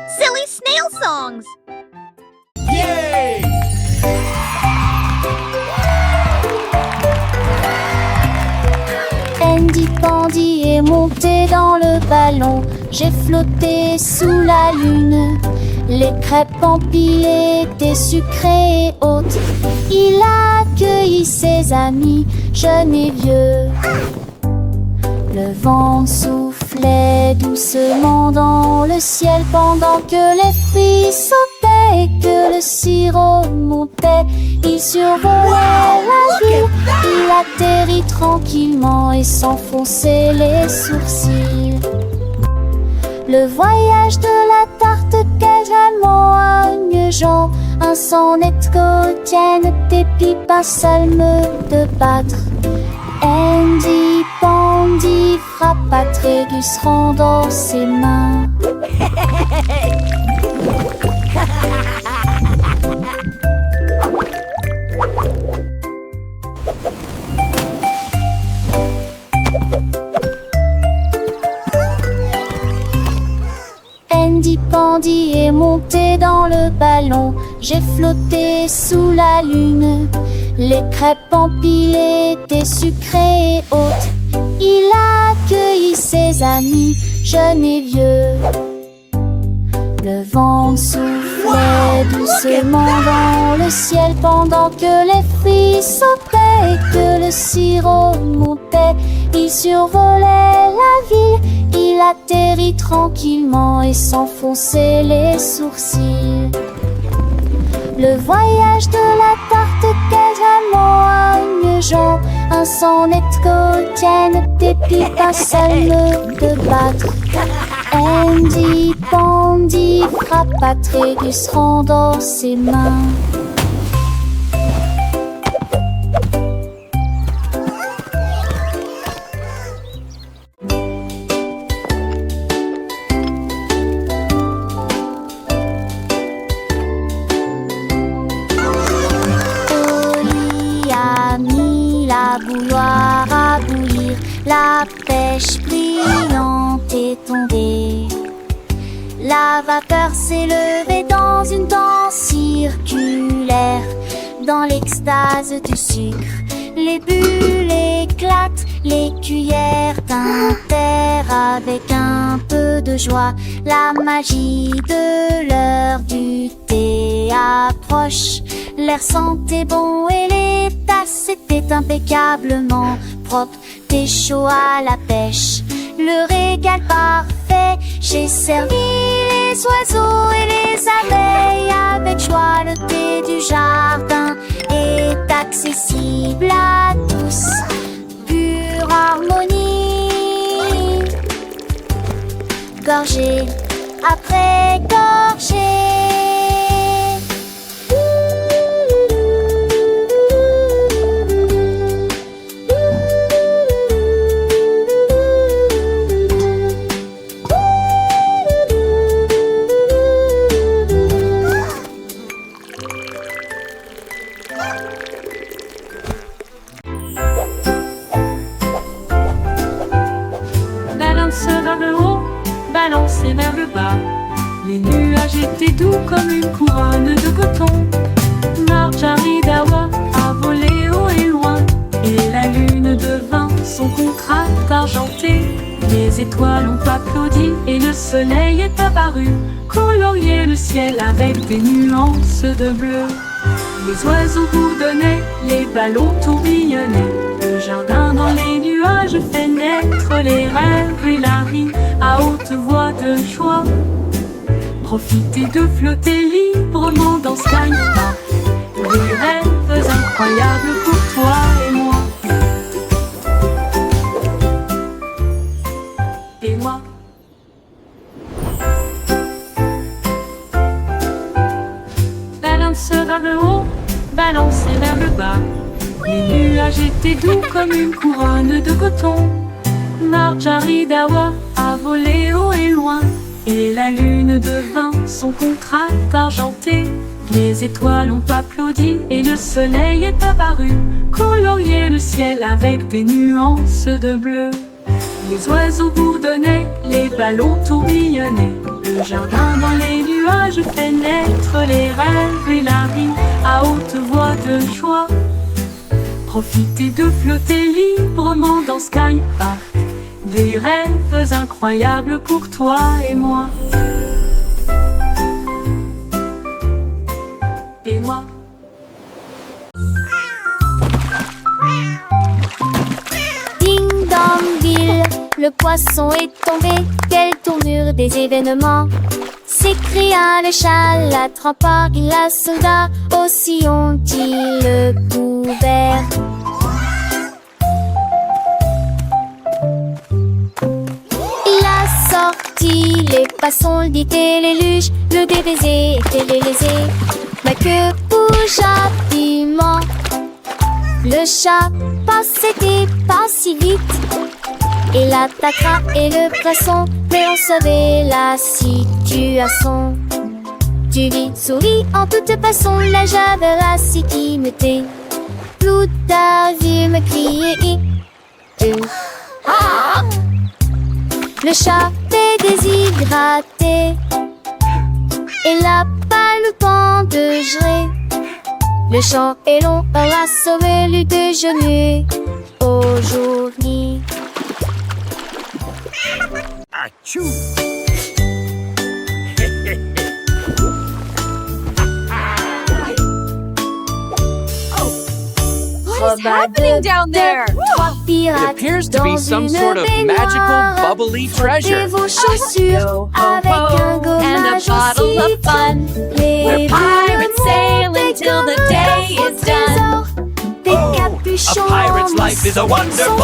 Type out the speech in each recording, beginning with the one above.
Silly snail songs! Yay! Andy Pandy est monté dans le ballon. J'ai flotté sous la lune. Les crêpes empilées étaient sucrées et hautes. Il a accueilli ses amis, jeunes et vieux. Le vent soufflait doucement dans le ciel pendant que les fruits sautaient et que le sirop montait. Il survolait la ville, il atterrit tranquillement et s'enfonçait les sourcils. Le voyage de la tarte quasiment agneugeant, un sonnet quotidien, des pipes, un salme de battre. Andy Pandy frappa Trégus dans ses mains. Andy Pandy est monté dans le ballon. J'ai flotté sous la lune. Les crêpes empilées étaient sucrées et hautes. Il a accueilli ses amis, jeunes et vieux. Le vent soufflait doucement dans le ciel pendant que les fruits sautaient et que le sirop montait. Il survolait la ville, il atterrit tranquillement et s'enfonçait les sourcils. Le voyage de la tarte quasiment agneugeant, un sonnet quotidien, des pipes, un salme de battre. Andy Pandy frappa Trégus dans ses mains. La bouilloire à bouillir, la pêche brillante est tombée. La vapeur s'est levée dans une danse circulaire. Dans l'extase du sucre, les bulles éclatent, les cuillères tintèrent avec un peu de joie. La magie de l'heure du thé approche. L'air sentait bon et les tasses étaient impeccablement propres. Thé chaud à la pêche, le régal parfait. J'ai servi les oiseaux et les abeilles avec joie. Le thé du jardin est accessible à tous. Pure harmonie, gorgée après gorgée. Balance vers le haut, balancez vers le bas. Les nuages étaient doux comme une couronne de coton. Marjorie Dawa a volé haut et loin, et la lune devint son contraste argenté. Les étoiles ont applaudi et le soleil est apparu, colorier le ciel avec des nuances de bleu. Les oiseaux bourdonnaient, les ballons tourbillonnaient. Le jardin dans les nuages fait naître les rêves et la rime à haute voix de joie. Profitez de flotter librement dans Skypark. Des rêves incroyables pour toi et moi. Et moi. Balance vers le haut, balancez vers le bas. Les nuages étaient doux comme une couronne de coton. Marjorie Dawa a volé haut et loin, et la lune devint son contraste argenté. Les étoiles ont applaudi et le soleil est apparu, colorier le ciel avec des nuances de bleu. Les oiseaux bourdonnaient, les ballons tourbillonnaient. Le jardin dans les nuages fait naître les rêves et la vie à haute voix de joie. Profitez de flotter librement dans Sky Park. Des rêves incroyables pour toi et moi. Et moi. Ding dong ville, le poisson est tombé. Quelle tournure des événements! S'écria le chat, l'attrapant, il la soldat. Aussi ont-ils le couvert. Il a sorti les poissons, le dit et les luges. Le DBZ était délaisé, mais que bouge rapidement. Le chat passait pas si vite. Il attaquera et le poisson, mais on savait la situation. Tu vis, souris en toute façon, la javera si qui me tait. Tout a vu me crier. Le chat est déshydraté. Il n'a pas le temps de gérer. Le champ est long, on a sauvé le déjeuner aujourd'hui. Achou! What is happening down there? It appears to be some sort of magical, bubbly treasure. Vos chaussures avec un and a gommage bottle aussi of fun. Les We're pirates sailing till the day is done. Des A capuchons pirate's life is a wonderful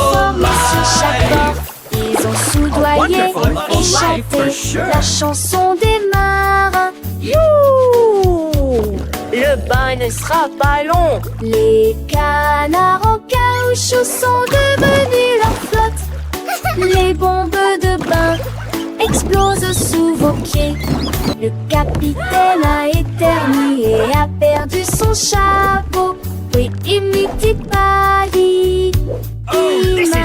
sur chaque bord. life. Ils ont soudoyé A wonderful et life for chanté sure. la chanson des marins. Le bain ne sera pas long. Les canards en caoutchouc sont devenus leur flotte. Les bombes de bain explosent sous vos pieds. Le capitaine a éternué et a perdu son chapeau. Oui, imite pas dit. Oh, this is the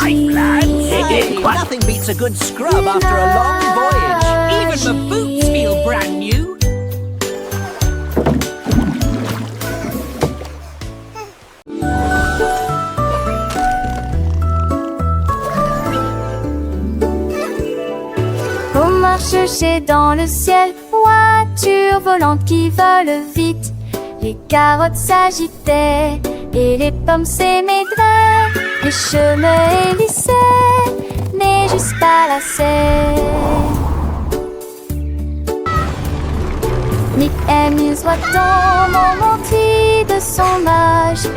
life, lads. Nothing beats a good scrub after a long voyage. Even the boots feel brand new. On marche chez dans le ciel, voiture volante qui vole vite. Les carottes s'agitaient et les pommes s'émaidraient. Les chemins hélissaient, mais juste pas la serre. Nick amuse voit-on montrer de son âge.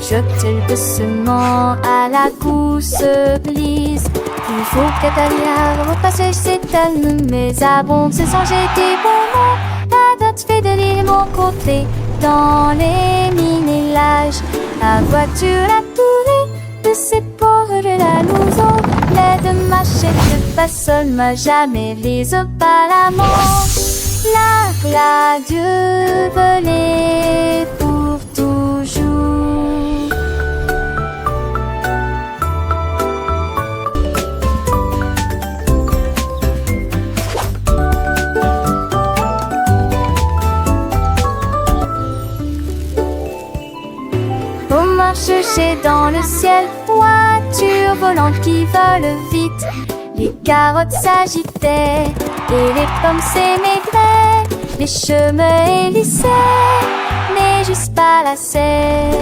Jette-t-il doucement à la gousse glisse. Il faut qu'Atalia repasse ses calmes, mais abonde se sont jetés bonbons. La date fait de l'île mon côté, dans les mini-lages. La voiture a tourné de ses pauvres la louson. L'aide machette pas seule, m'a jamais lise pas la manche. La Dieu volée pour toujours. On marche chez dans le ciel, voiture volante qui vole vite. Les carottes s'agitaient et les pommes s'émaidraient. Les chemins hélissaient, mais juste pas la serre.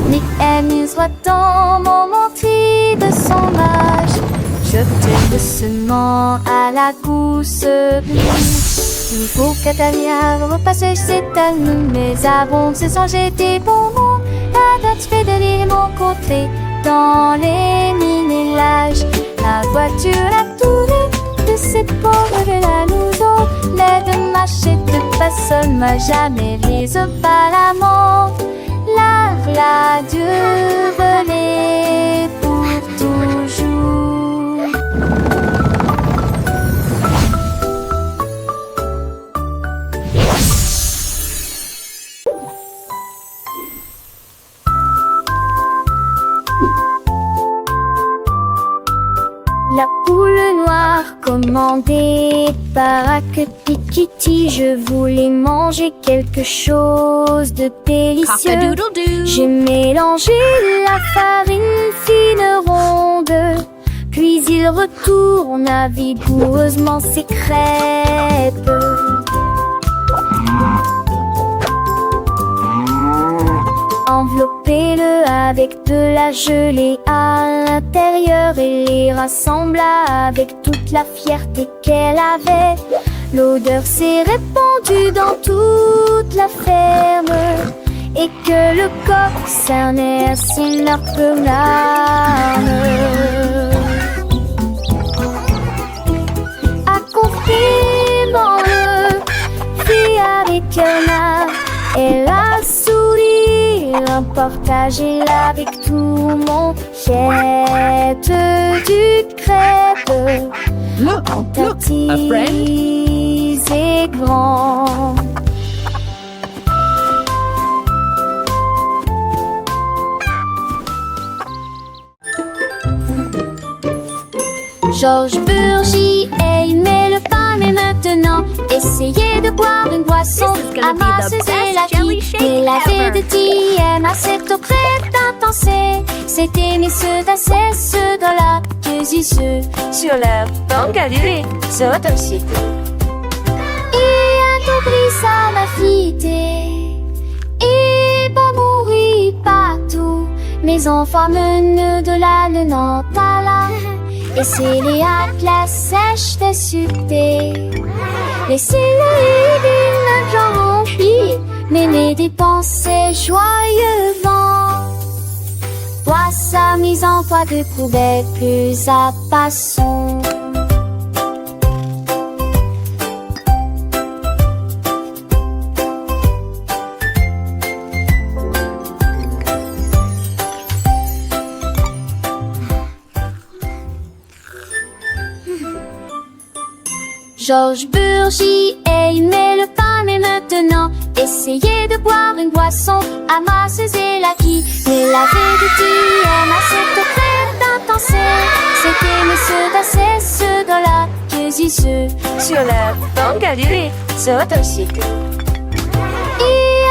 Nick amuse voit-on montrer de son âge. Jette doucement à la gousse glisse. Il faut qu'Atalia repasse ses talons, mais abonde se sont jetés bonbons. La date fait de l'île mon côté, dans les mini-lages. La voiture a tourné de ses pauvres la louson. L'aide machette pas seule, m'a jamais lise pas la mort. La Dieu volée pour toujours. La poule noire commandée par Kitty, je voulais manger quelque chose de délicieux. Cock-a-doodle-doo. J'ai mélangé la farine fine ronde, puis il retourne vigoureusement ses crêpes. Enveloppez-le avec de la gelée à l'intérieur et les rassembla avec toute la fierté qu'elle avait. L'odeur s'est répandue dans toute la ferme et que le coq cernait à son large larmes. Accompagnement-le fit avec un art et la sourire, partagez-la avec tout mon jette du crêpe. Look, En look, a friend. petits et grands. Georges Burgy aimait le pain, mais maintenant essayez de boire une boisson This is gonna be the amasseuse best et la jelly qui shake et la ever. de TM à cette eau crête intense. C'était mes ceux d'assez ceux dans la ceux Sur la banque à durée, c'est un site. et un compris ça m'a fité et pas mourir partout. Mes enfants menent de la Nantes-à-la et c'est les la sèche de sucté. Laissez-les d'une genre remplie, mais les dépenser joyeusement. Vois sa mise en foi de poubelle plus à passons. Georges Burgy aimait le pain, mais maintenant essayez de boire une boisson amasseuse et la qui mais la de TM à cette crête intense. C'était monsieur d'assez ceux dans la ceux Sur la banque à durée, c'est un site. et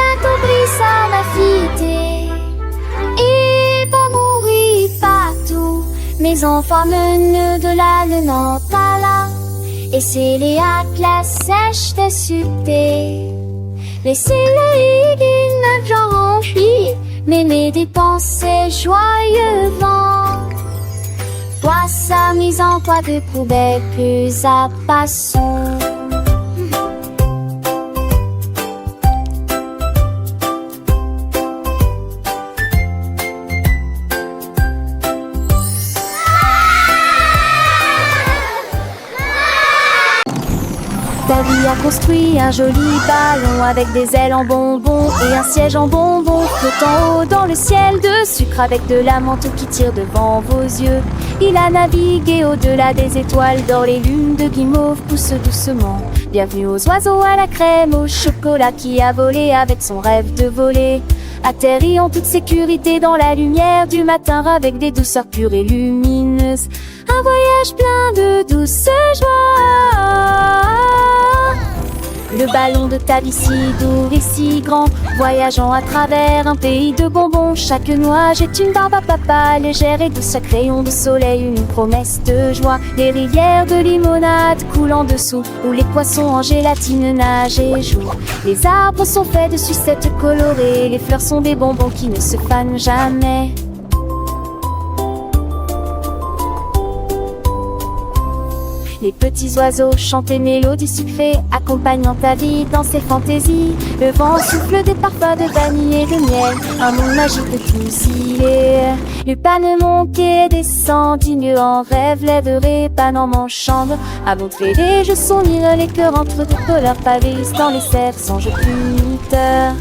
un compris ça m'a fité et pas mourir partout. Mes enfants menent de la Nantes-à-la et c'est les la sèche de sucté. Laissez-les d'une genre remplie, mais les dépenser joyeusement. Vois sa mise en poids de poubelle plus à passons. Davy a construit un joli ballon avec des ailes en bonbons et un siège en bonbons flottant haut dans le ciel de sucre avec de la menthe qui tire devant vos yeux. Il a navigué au-delà des étoiles d'or, les lunes de guimauve poussent doucement. Bienvenue aux oiseaux à la crème, au chocolat qui a volé avec son rêve de voler. Atterri en toute sécurité dans la lumière du matin avec des douceurs pures et lumineuses. Un voyage plein de douce joie. Le ballon de Tabby si doux et si grand, voyageant à travers un pays de bonbons. Chaque nuage est une barbe à papa, légère et douce, chaque rayon de soleil une promesse de joie. Les rivières de limonade coulent en dessous, où les poissons en gélatine nagent et jouent. Les arbres sont faits de sucettes colorées, les fleurs sont des bonbons qui ne se fanent jamais. Les petits oiseaux chantent des mélodies sucrées, accompagnant ta vie dans ses fantaisies. Le vent souffle des parfums de vanille et de miel, un monde magique de tous il est. Le panneau monte et descend, digne en rêve, lèverai pan en mon chambre. À montrer les jeux s'unir, les cœurs entre de couleurs pavés dans les cerfs sans jeu puniteur.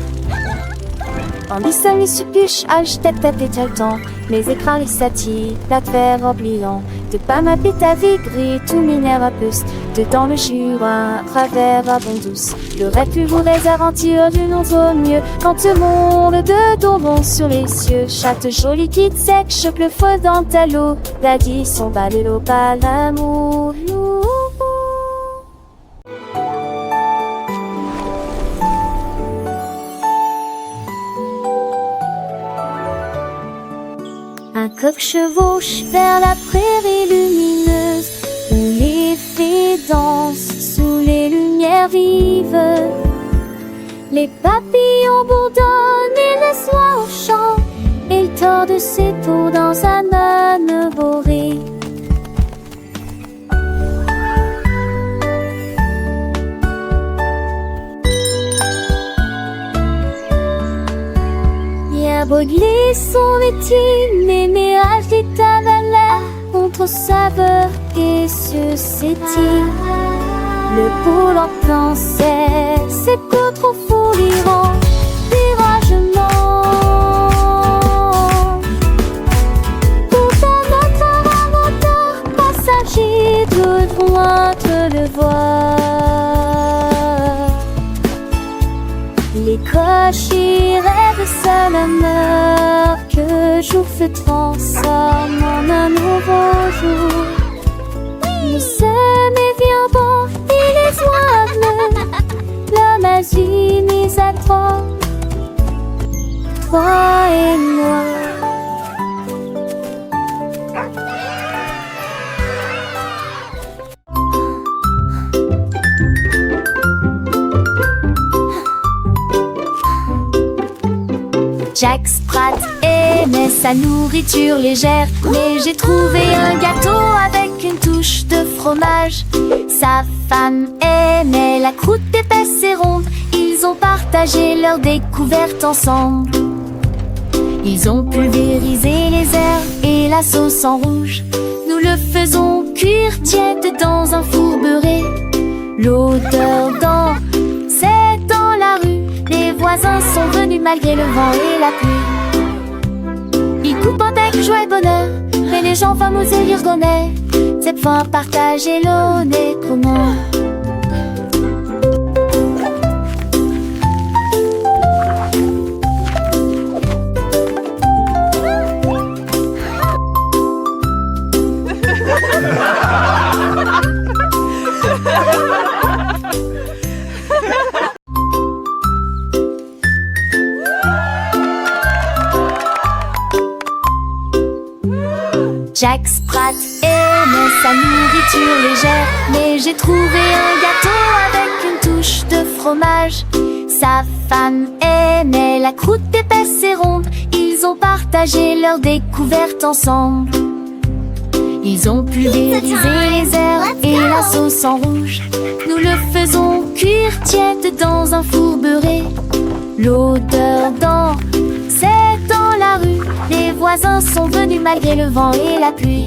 Tandis que les suppuches, tête et le temps, les écrans, les satis, la terre oubliant. De pas ma pète à vigrer, tout minère à puce. Dedans le Jura, travers à bon douce. Le rêve plus beau des aventures d'une autre mieux. Quand le monde de tombons sur les cieux. Chatte jolie quitte sec, chope le feu dans ta l'eau. Daddy son bas de l'eau, pas l'amour. Un coq chevauche vers la prairie lumineuse où les fées dansent sous les lumières vives. Les papillons bourdonnent et le soir chante et il tord ses peaux dans un âne boré. Baudelaire son métier, mes mirages d'éternel contre saveur et suscétile. Le pôle en pensait, c'est peu trop fou l'Iran, viragement. Pourtant notre inventeur passager devront te le voir. Les cochers rêvent seul honneur que jour se transforme en un nouveau jour. Nous sommes évidemment et les oies la magie mise à toi et moi. Jack Sprat aimait sa nourriture légère, mais j'ai trouvé un gâteau avec une touche de fromage. Sa femme aimait la croûte épaisse et ronde, ils ont partagé leur découverte ensemble. Ils ont pulvérisé les herbes et la sauce en rouge. Nous le faisons cuire tiède dans un four beurré. L'odeur dans, c'est dans la rue. Les voisins sont venus malgré le vent et la pluie. Ils coupent avec joie et bonheur, mais les gens fameux et lirgonais, cette fois partager l'honnête commun. Jack Sprat aimait sa nourriture légère, mais j'ai trouvé un gâteau avec une touche de fromage. Sa femme aimait la croûte épaisse et ronde, ils ont partagé leur découverte ensemble. Ils ont pulvérisé les herbes et la sauce en rouge. Nous le faisons cuire tiède dans un four beurré. L'odeur dans, c'est dans la rue. Les voisins sont venus malgré le vent et la pluie.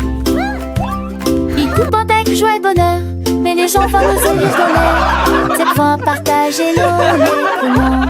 Ils coupent avec joie et bonheur, mais les gens fameux et lirgonais, cette fois partager l'honnête commun.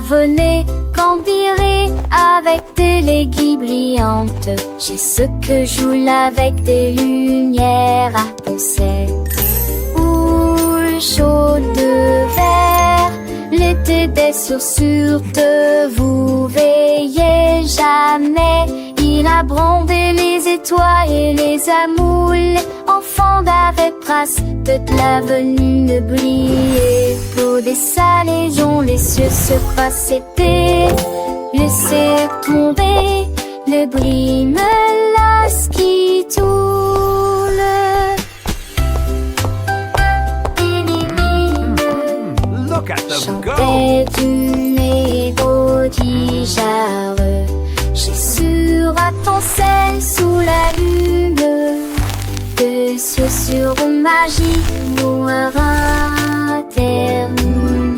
Venez campirer avec des léguilles brillantes. J'ai ce que joue avec des lumières à penser. Houle chaude de verre, l'été des sursures de vous veillez jamais. Il a brandé les étoiles et les amoules. Enfants d'avec trace de l'avenue ne briller. Pour des salés dont les cieux se passent été. Laissez tomber le bris me lasse qui tourne. Look at them go! Chantait du mélodie jarre. J'ai sur à ton sel sous la lune. De cieux sur magie, noir interne.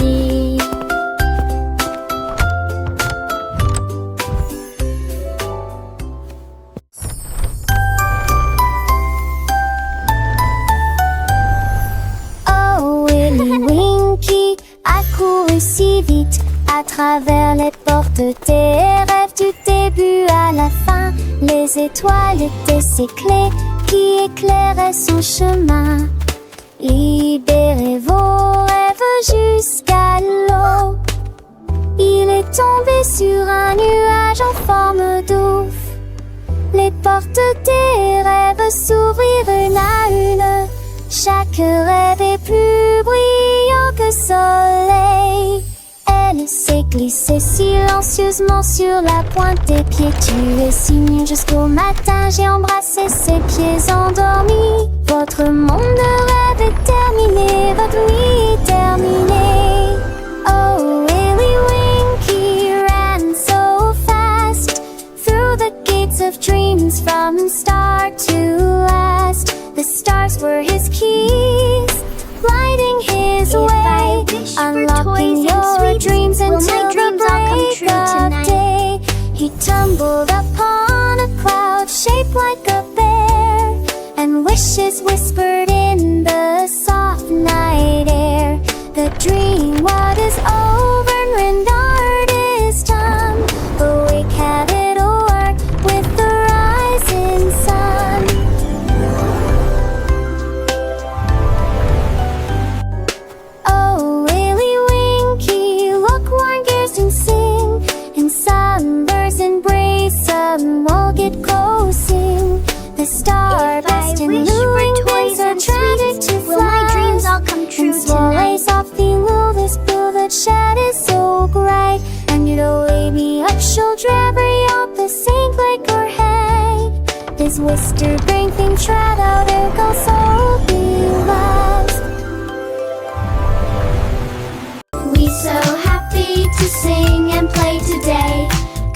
couru si vite à travers les portes des rêves du début à la fin. Les étoiles étaient ses clés qui éclairaient son chemin. Libérez vos rêves jusqu'à l'eau. Il est tombé sur un nuage en forme d'ouf. Les portes des rêves s'ouvrirent une à une. Chaque rêve est plus brillant que soleil. Elle s'est glissée silencieusement sur la pointe des pieds. Tu es si mignon jusqu'au matin. J'ai embrassé ses pieds endormis. Votre monde de rêve est terminé. Votre nuit est terminée. Oh, Willy Winky ran so fast through the gates of dreams from start to last. The stars were his keys, lighting his way, unlocking your dreams until the break of day. He tumbled upon a cloud shaped like a bear, and wishes whispered in the soft night air. The dream what is over and art is done. Awake, have it o'er with the rising sun. Oh, Willy Winky, look, warm gears and sing. In sunbursts embrace, some will get closing. The star-burst and luring wings are tragic to fly. Will my dreams all come true tonight? Softly lull this blue that shed is so bright. And you'll wake me up, she'll drabbery up the sink like her head. This whister brain thing trad out it goes so beloved. We so happy to sing and play today.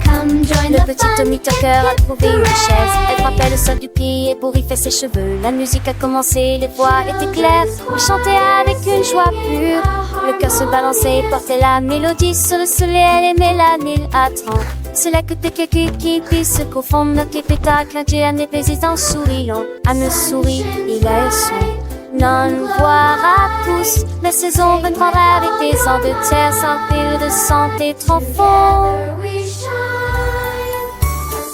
Come join Le the petit fun, Tommy Tucker a trouvé une chaise. Elle frappait le sol du pied pour y faire ses cheveux. La musique a commencé, les voix étaient claires. Il chantait avec une joie pure. Le cœur se balançait et portait la mélodie. Sur le soleil, elle aimait la nuit à temps. C'est là que t'es quelqu'un qui puisse se confondre. Notre pétacle, un Dieu, un épais en souriant. Elle me sourit, il a un son. Non, voir à tous. La saison 23 avec des ans de terre, sans pile de santé trop fort.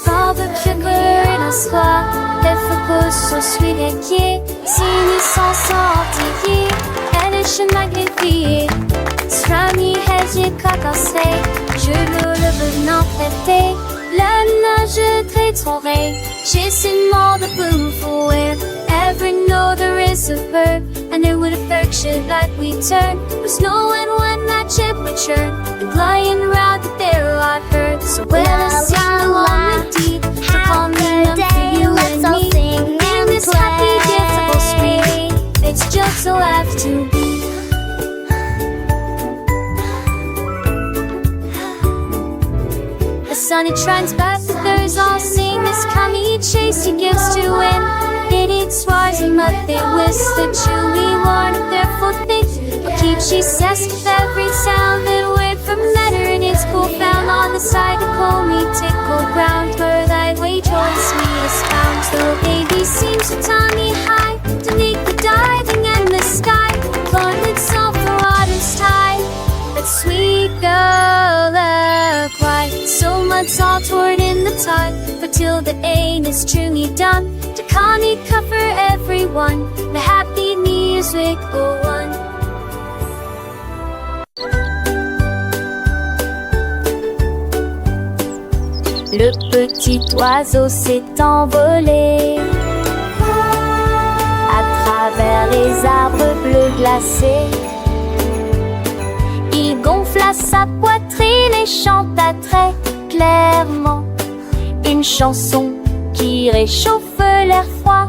Dans le cœur et soir, elle focus sur celui qui est signé sans sortir. Elle est chemin greffé. Strami hedge cacassé. Je le venant prêter. La nage très torrée. J'ai seulement de boom for it. Ever know there is a verb, and it would affection like we turn. Was knowing when that ship would churn, and flying around the there I heard. So well, I sing along with deep, to calm me down for you and me. In this happy, difficult street, it's just so have to be. The sun it shines back, the birds all sing. This coming chase he gives to win. It eats rising but they whisk the chewy one of their footing. But keep she says with every sound that word from letter in its cool found on the side to call me tickle ground where thy way choice me is found. So baby seems to tie me high to make the diving in the sky. Lord itself the water's tide. But sweet girl cry. So much all toward in the tide. For till the aim is truly done. To Connie cover everyone. The happy music go on. Le petit oiseau s'est envolé à travers les arbres bleus glacés. Il gonfla sa poitrine et chanta très clairement une chanson qui réchauffe l'air froid.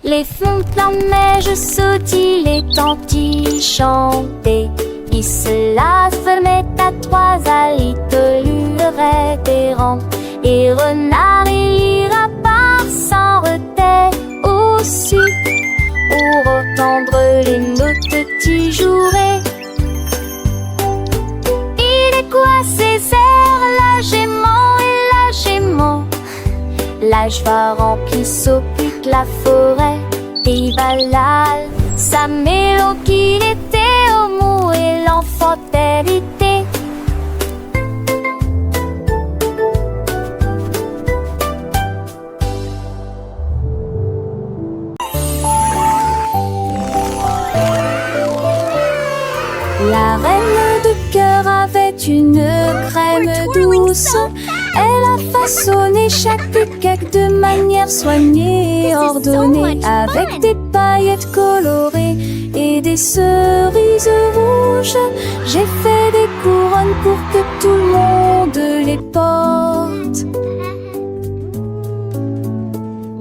Les fontes en neige sautillent, les tantilles chantaient. Il se la fermait à trois alitelures révérentes. Et renard et ira par sans retrait au-dessus pour entendre les notes petits jouets. Il est quoi ces airs, la gémant et la gémant? L'âge va remplir s'occupe la forêt. Et Valal, sa mélodie était au mou et La reine de cœur avait une crème douce. Elle a façonné chaque cake de manière soignée, ordonnée, avec des paillettes colorées et des cerises rouges. J'ai fait des couronnes pour que tout le monde les porte.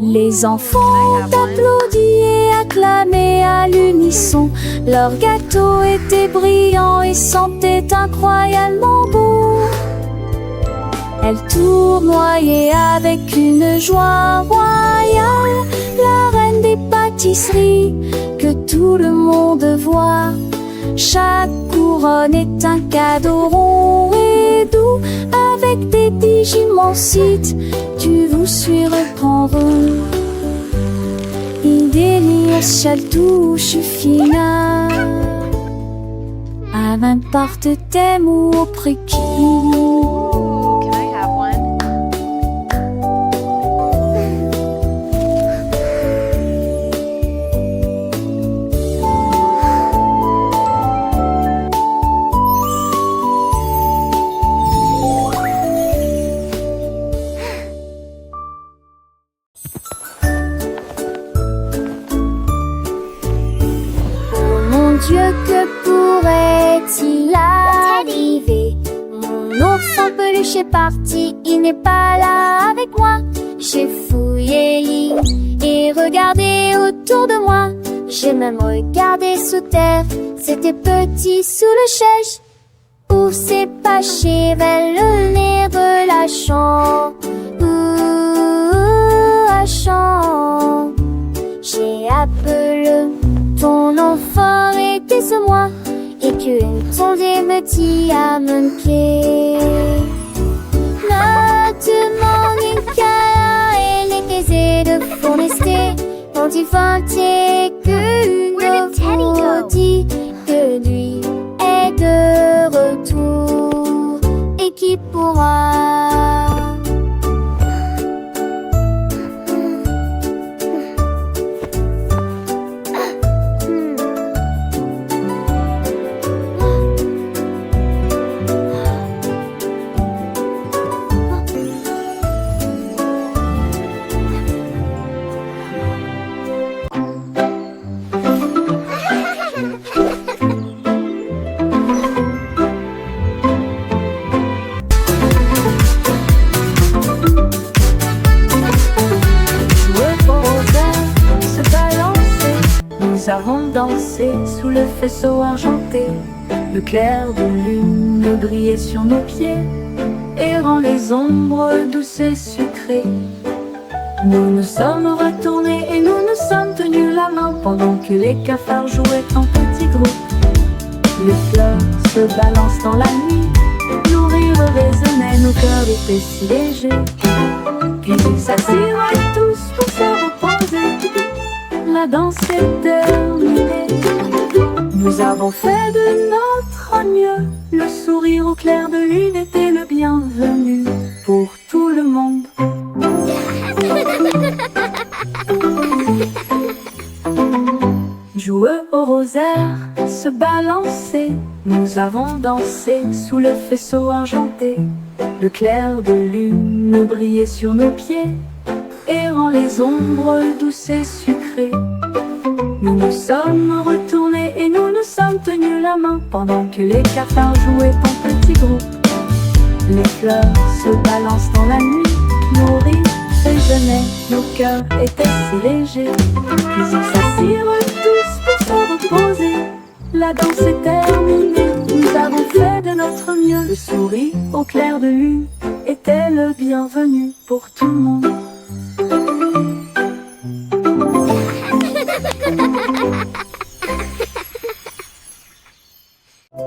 Les enfants applaudissaient et acclamaient à l'unisson. Leur gâteau était brillant et sentait incroyablement bon. Elle tournoyait avec une joie royale, la reine des pâtisseries que tout le monde voit. Chaque couronne est un cadeau rond et doux, avec des digimansites, tu vous suis reprendre. Il délire chaque touche fine, à n'importe thème ou au précis. Dieu, que pourrait-il arriver? Mon ours en peluche est parti, il n'est pas là avec moi. J'ai fouillé lit et regardé autour de moi. J'ai même regardé sous terre, c'était petit sous le chaise. Où s'est caché vers le nez de la chambre? La chambre. J'ai appelé ton enfant était ce moi, et qu'une sondée me dit à mon pied. Ne demande qu'à elle est aisée de forester, quand il vantait qu'une vous dit que lui est de retour, et qui pourra Nous avons dansé sous le faisceau argenté. Le clair de lune brillait sur nos pieds, errant les ombres douces et sucrées. Nous nous sommes retournés et nous nous sommes tenus la main pendant que les cafards jouaient en petits groupes. Les fleurs se balancent dans la nuit, nos rires résonnaient, nos cœurs étaient si légers. Puis ils s'assirent tous pour se reposer. La danse est terminée. Nous avons fait de notre mieux. Le sourire au clair de lune était le bienvenu pour tout le monde. Joueux au rosaire, se balancer. Nous avons dansé sous le faisceau argenté. Le clair de lune brillait sur nos pieds, errant les ombres douces et sucrées. Nous nous sommes retournés et nous nous sommes tenus la main pendant que les cafards jouaient en petits groupes. Les fleurs se balancent dans la nuit, nos rires résonnaient, nos cœurs étaient si légers. Puis ils s'assirent tous pour se reposer. La danse est terminée, nous avons fait de notre mieux. Le sourire au clair de lune était le bienvenu pour tout le monde.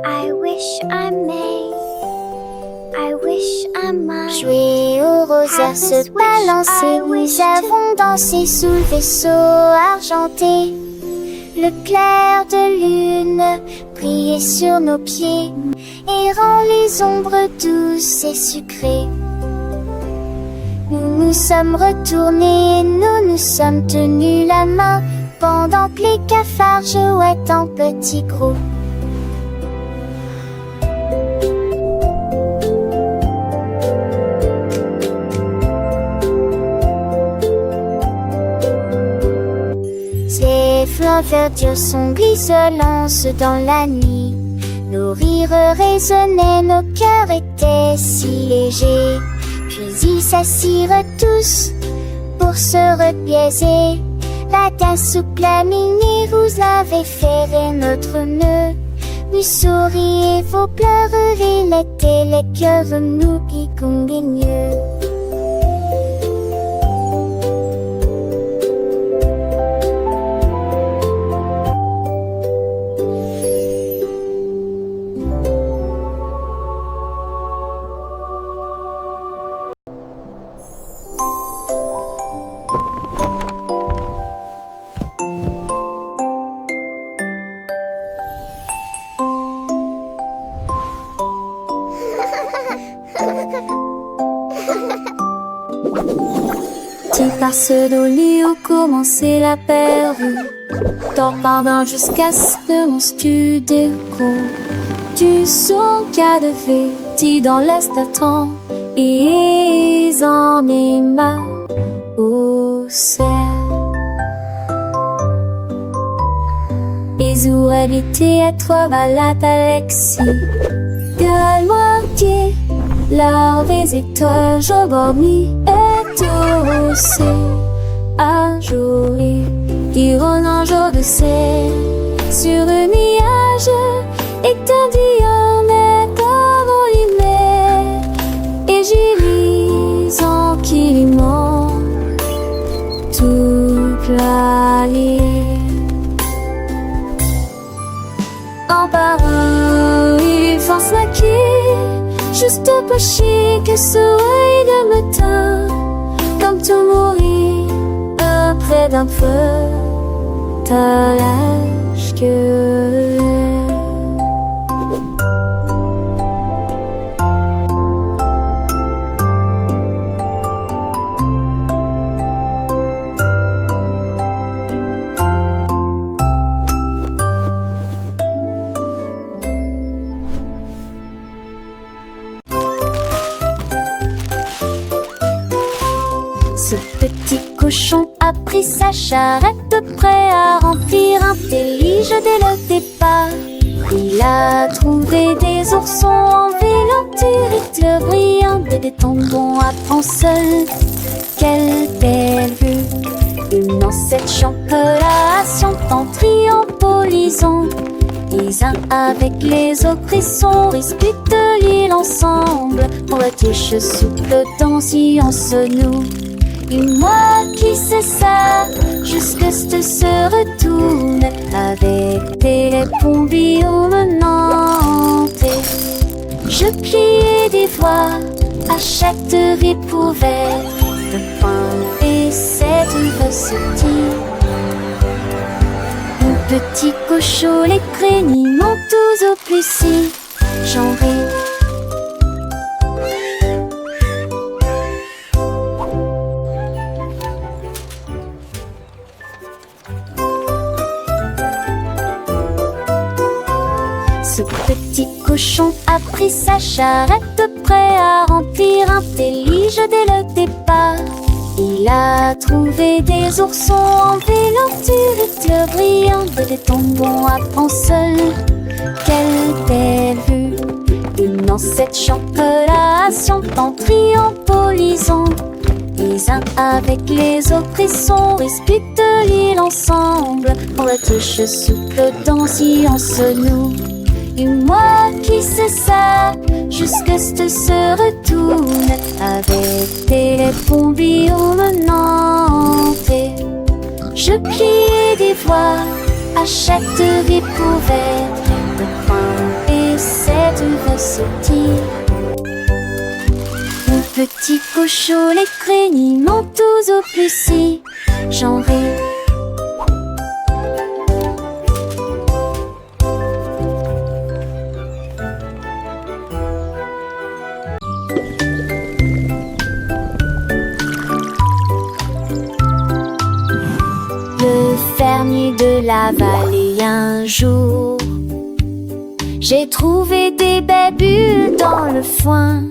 I wish I may. I wish I might. Jouer au rosaire, se balancer. Nous avons dansé sous le vaisseau argenté. Le clair de lune brillait sur nos pieds, errant les ombres douces et sucrées. Nous nous sommes retournés, nous nous sommes tenus la main pendant que les cafards jouaient en petits groupes. la verdure sombre isolance dans la nuit. Nos rires résonnaient, nos cœurs étaient si légers. Puis ils s'assirent tous pour se repiaiser. Latin souple à minuit, vous avez ferré notre nœud. Nous souriez vos pleurs, relaient les cœurs, nous qui convigneux. Tu passes au lit où commençait la période. T'en pardon jusqu'à ce que mon studio. Tu sens qu'à de fait, dans l'est attend. Et en est ma au ciel. Et où habiter à toi, balade Alexis. Gueule-moi qui larves et toi, je dormis. Et aussi un jour qui rôde un jour de ciel sur le nuage étendu en étant limé et j'y lis tranquillement toute la ligne en parole il force la quille juste pas chier que soleil de matin comme tout mourir près d'un feu, t'as l'âge que ce petit cochon a pris sa charrette prêt à remplir un délige dès le départ. Il a trouvé des oursons en vélanture brillants et des tombons à pan seul. Quelle belle vue! Une ancêtre champelation en triompholisant. Les uns avec les autres frissons disputent l'île ensemble. Pour la touche souple dans science nous. Et moi qui sais ça, jusque ce se retourne avec des pompiers menantés. Je pliais des voix à chaque vie pouvait de pain et cette recettie. Mon petit cochon, les craignants tous au plus si j'en ris. Ce petit cochon a pris sa charrette prêt à remplir un délige dès le départ. Il a trouvé des oursons en vélanture brillante et des tombons à pan seul. Quelle belle vue! Une ancêtre champelation en triompholisant. Les uns avec les autres frissons disputent l'île ensemble. Pour la touche souple dans science nous. Et moi qui sais ça, jusque ce se retourne avec des pompiers menantés. Je pliais des voix à chaque vie pouvait de pain et cette recettie. Mon petit cochon, les craignants tous au plus si j'en ris. De la vallée un jour, j'ai trouvé des belles bulles dans le foin.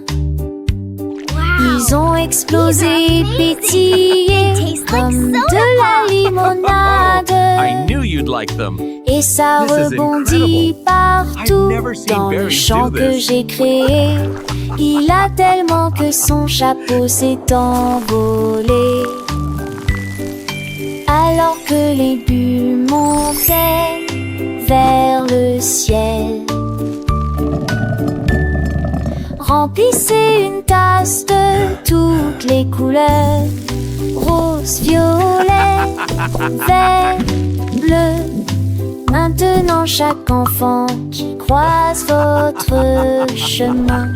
Ils ont explosé, pétillé comme de la limonade. I knew you'd like them. Et ça This is rebondit incredible. partout I've never seen dans le berries champ do que this. j'ai créé. Il a tellement que son chapeau s'est envolé. Alors que les bulles montaient vers le ciel. Remplissez une tasse de toutes les couleurs. Rose, violet, vert, bleu. Maintenant chaque enfant qui croise votre chemin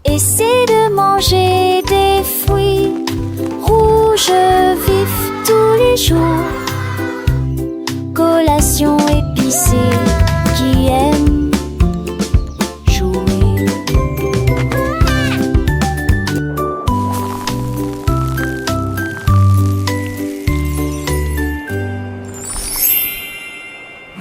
essaie de manger des fruits rouges vifs tous les jours. Collation épicée